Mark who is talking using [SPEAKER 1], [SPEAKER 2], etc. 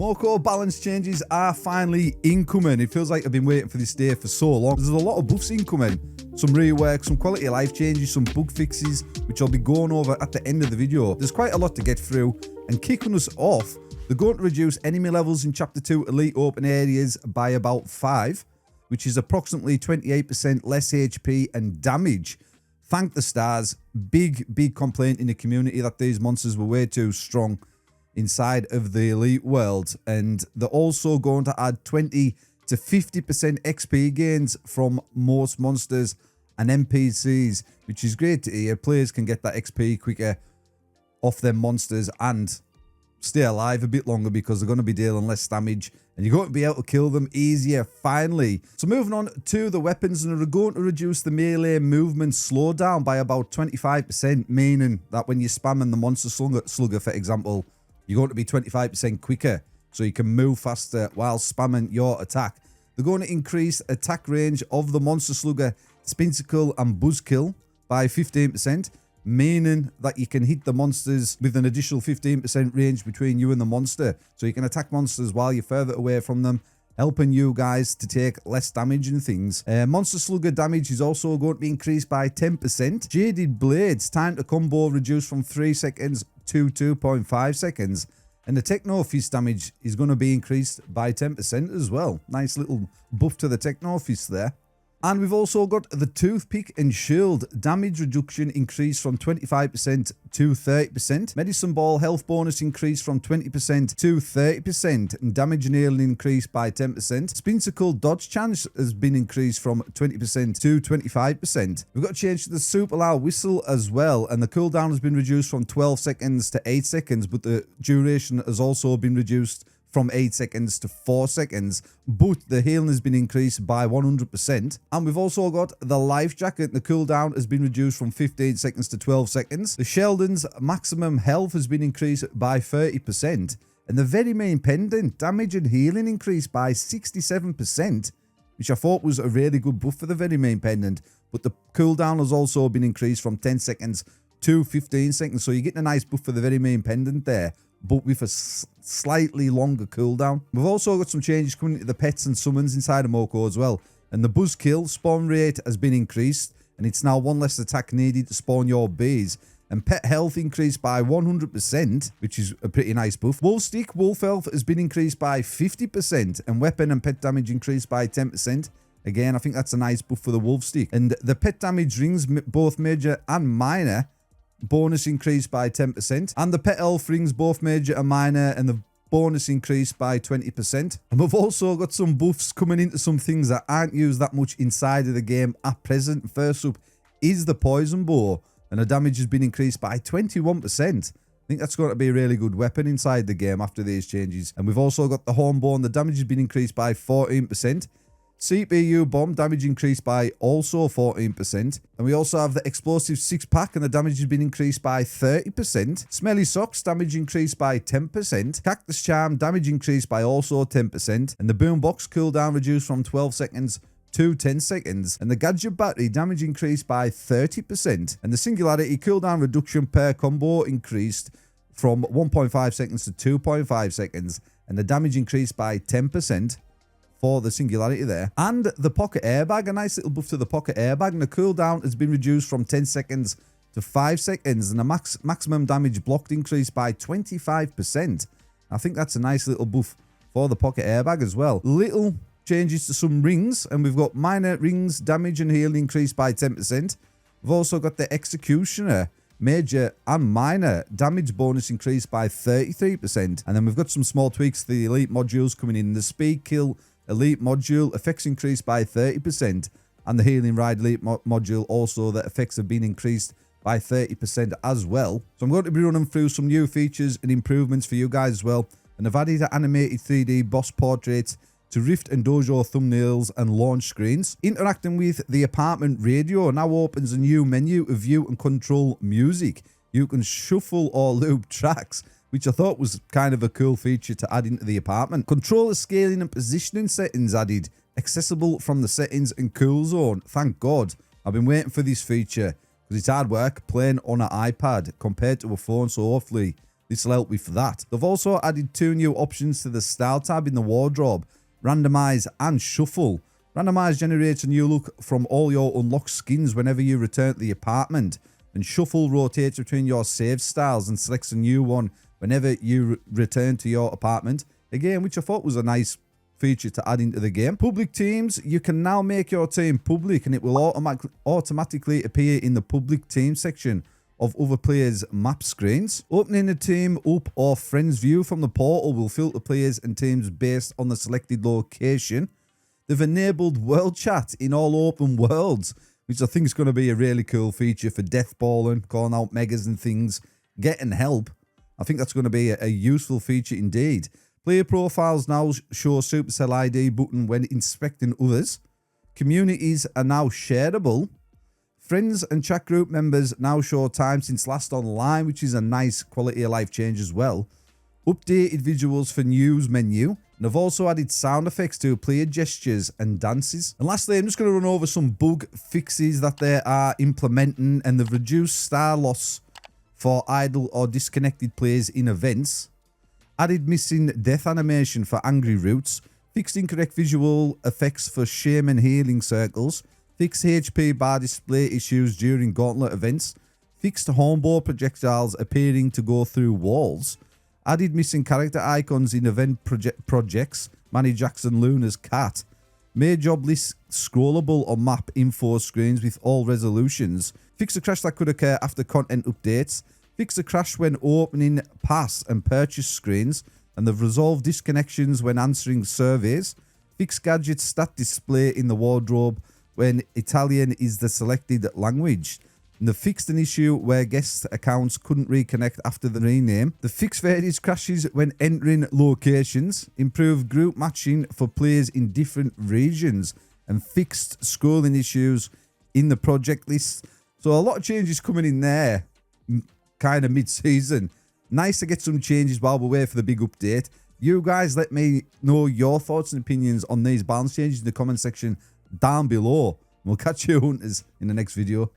[SPEAKER 1] Moco balance changes are finally incoming. It feels like I've been waiting for this day for so long. There's a lot of buffs incoming. Some reworks, some quality of life changes, some bug fixes, which I'll be going over at the end of the video. There's quite a lot to get through. And kicking us off, they're going to reduce enemy levels in Chapter 2 Elite Open Areas by about 5, which is approximately 28% less HP and damage. Thank the stars. Big complaint in the community that these monsters were way too strong inside of the Elite world. And they're also going to add 20 to 50% XP gains from most monsters and NPCs, which is great to hear. Players can get that XP quicker off their monsters and stay alive a bit longer because they're going to be dealing less damage and you're going to be able to kill them easier finally. So moving on to the weapons, and they're going to reduce the melee movement slowdown by about 25%, meaning that when you're spamming the monster slugger, for example, you're going to be 25% quicker, so you can move faster while spamming your attack. They're going to increase attack range of the monster slugger, Spincicle and Buzzkill by 15%, meaning that you can hit the monsters with an additional 15% range between you and the monster. So you can attack monsters while you're further away from them, helping you guys to take less damage and things. Monster slugger damage is also going to be increased by 10%. Jaded Blades time to combo reduced from 3 seconds to 2.5 seconds. And the Techno Fist damage is going to be increased by 10% as well. Nice little buff to the Techno Fist there. And we've also got the Toothpick and Shield damage reduction increased from 25% to 30%. Medicine Ball health bonus increased from 20% to 30%. And damage and healing increased by 10%. Spincicle dodge chance has been increased from 20% to 25%. We've got to change to the Super Loud Whistle as well. And the cooldown has been reduced from 12 seconds to 8 seconds. But the duration has also been reduced from 8 seconds to 4 seconds, but the healing has been increased by 100%. And we've also got the Life Jacket. The cooldown has been reduced from 15 seconds to 12 seconds. The Sheldon's maximum health has been increased by 30%. And the Very Main Pendant damage and healing increased by 67%, which I thought was a really good buff for the Very Main Pendant. But the cooldown has also been increased from 10 seconds to 15 seconds. So you're getting a nice buff for the Very Main Pendant there, but with a slightly longer cooldown. We've also got some changes coming to the pets and summons inside of Moco as well. And the Buzzkill spawn rate has been increased, and it's now 1 less attack needed to spawn your bees. And pet health increased by 100%, which is a pretty nice buff. Wolf Stick, wolf health has been increased by 50%, and weapon and pet damage increased by 10%. Again, I think that's a nice buff for the Wolf Stick. And the pet damage rings, both major and minor, bonus increased by 10%, and the pet elf rings, both major and minor, and the bonus increased by 20%. And we've also got some buffs coming into some things that aren't used that much inside of the game at present. First up is the Poison Bow, and the damage has been increased by 21%. I think that's going to be a really good weapon inside the game after these changes. And we've also got the Hornbow, and the damage has been increased by 14%. CPU bomb damage increased by also 14%. And we also have the explosive 6-pack, and the damage has been increased by 30%. Smelly Socks damage increased by 10%. Cactus Charm damage increased by also 10%. And the Boombox cooldown reduced from 12 seconds to 10 seconds. And the Gadget Battery damage increased by 30%. And the Singularity cooldown reduction per combo increased from 1.5 seconds to 2.5 seconds. And the damage increased by 10%. For the Singularity there. And the Pocket Airbag, a nice little buff to the Pocket Airbag, and the cooldown has been reduced from 10 seconds to 5 seconds, and the maximum damage blocked increased by 25%. I think that's a nice little buff for the Pocket Airbag as well. Little changes to some rings, and we've got minor rings damage and healing increased by 10%. We've also got the Executioner major and minor damage bonus increased by 33%. And then we've got some small tweaks to the Elite modules coming in. The Speed Kill Elite module effects increased by 30%, and the Healing Ride Elite module also, the effects have been increased by 30% as well. So I'm going to be running through some new features and improvements for you guys as well. And I've added animated 3D boss portraits to Rift and Dojo thumbnails and launch screens. Interacting with the apartment radio now opens a new menu to view and control music. You can shuffle or loop tracks, which I thought was kind of a cool feature to add into the apartment. Controller scaling and positioning settings added, accessible from the settings and cool zone. Thank God. I've been waiting for this feature because it's hard work playing on an iPad compared to a phone, so hopefully this will help with that. They've also added 2 new options to the style tab in the wardrobe: randomize and shuffle. Randomize generates a new look from all your unlocked skins whenever you return to the apartment, and shuffle rotates between your saved styles and selects a new one whenever you return to your apartment. Again, which I thought was a nice feature to add into the game. Public teams, you can now make your team public and it will automatically appear in the public team section of other players' map screens. Opening a team up or friends view from the portal will filter players and teams based on the selected location. They've enabled world chat in all open worlds, which I think is going to be a really cool feature for deathballing, calling out megas and things, getting help. I think that's going to be a useful feature indeed. Player profiles now show Supercell ID button when inspecting others. Communities are now shareable. Friends and chat group members now show time since last online, which is a nice quality of life change as well. Updated visuals for news menu. And I've also added sound effects to player gestures and dances. And lastly, I'm just going to run over some bug fixes that they are implementing, and they've reduced star loss for idle or disconnected players in events. Added missing death animation for angry roots. Fixed incorrect visual effects for shame and healing circles. Fixed HP bar display issues during gauntlet events. Fixed homeboard projectiles appearing to go through walls. Added missing character icons in event projects. Manny Jackson Luna's cat. Made job lists scrollable on map info screens with all resolutions. Fix a crash that could occur after content updates. Fix a crash when opening pass and purchase screens. And they've resolved disconnections when answering surveys. Fix gadget stat display in the wardrobe when Italian is the selected language. And they fixed an issue where guest accounts couldn't reconnect after the rename. The fixed various crashes when entering locations. Improved group matching for players in different regions. And fixed scrolling issues in the project list. So a lot of changes coming in there, kind of mid-season. Nice to get some changes while we wait for the big update. You guys let me know your thoughts and opinions on these balance changes in the comment section down below. We'll catch you hunters in the next video.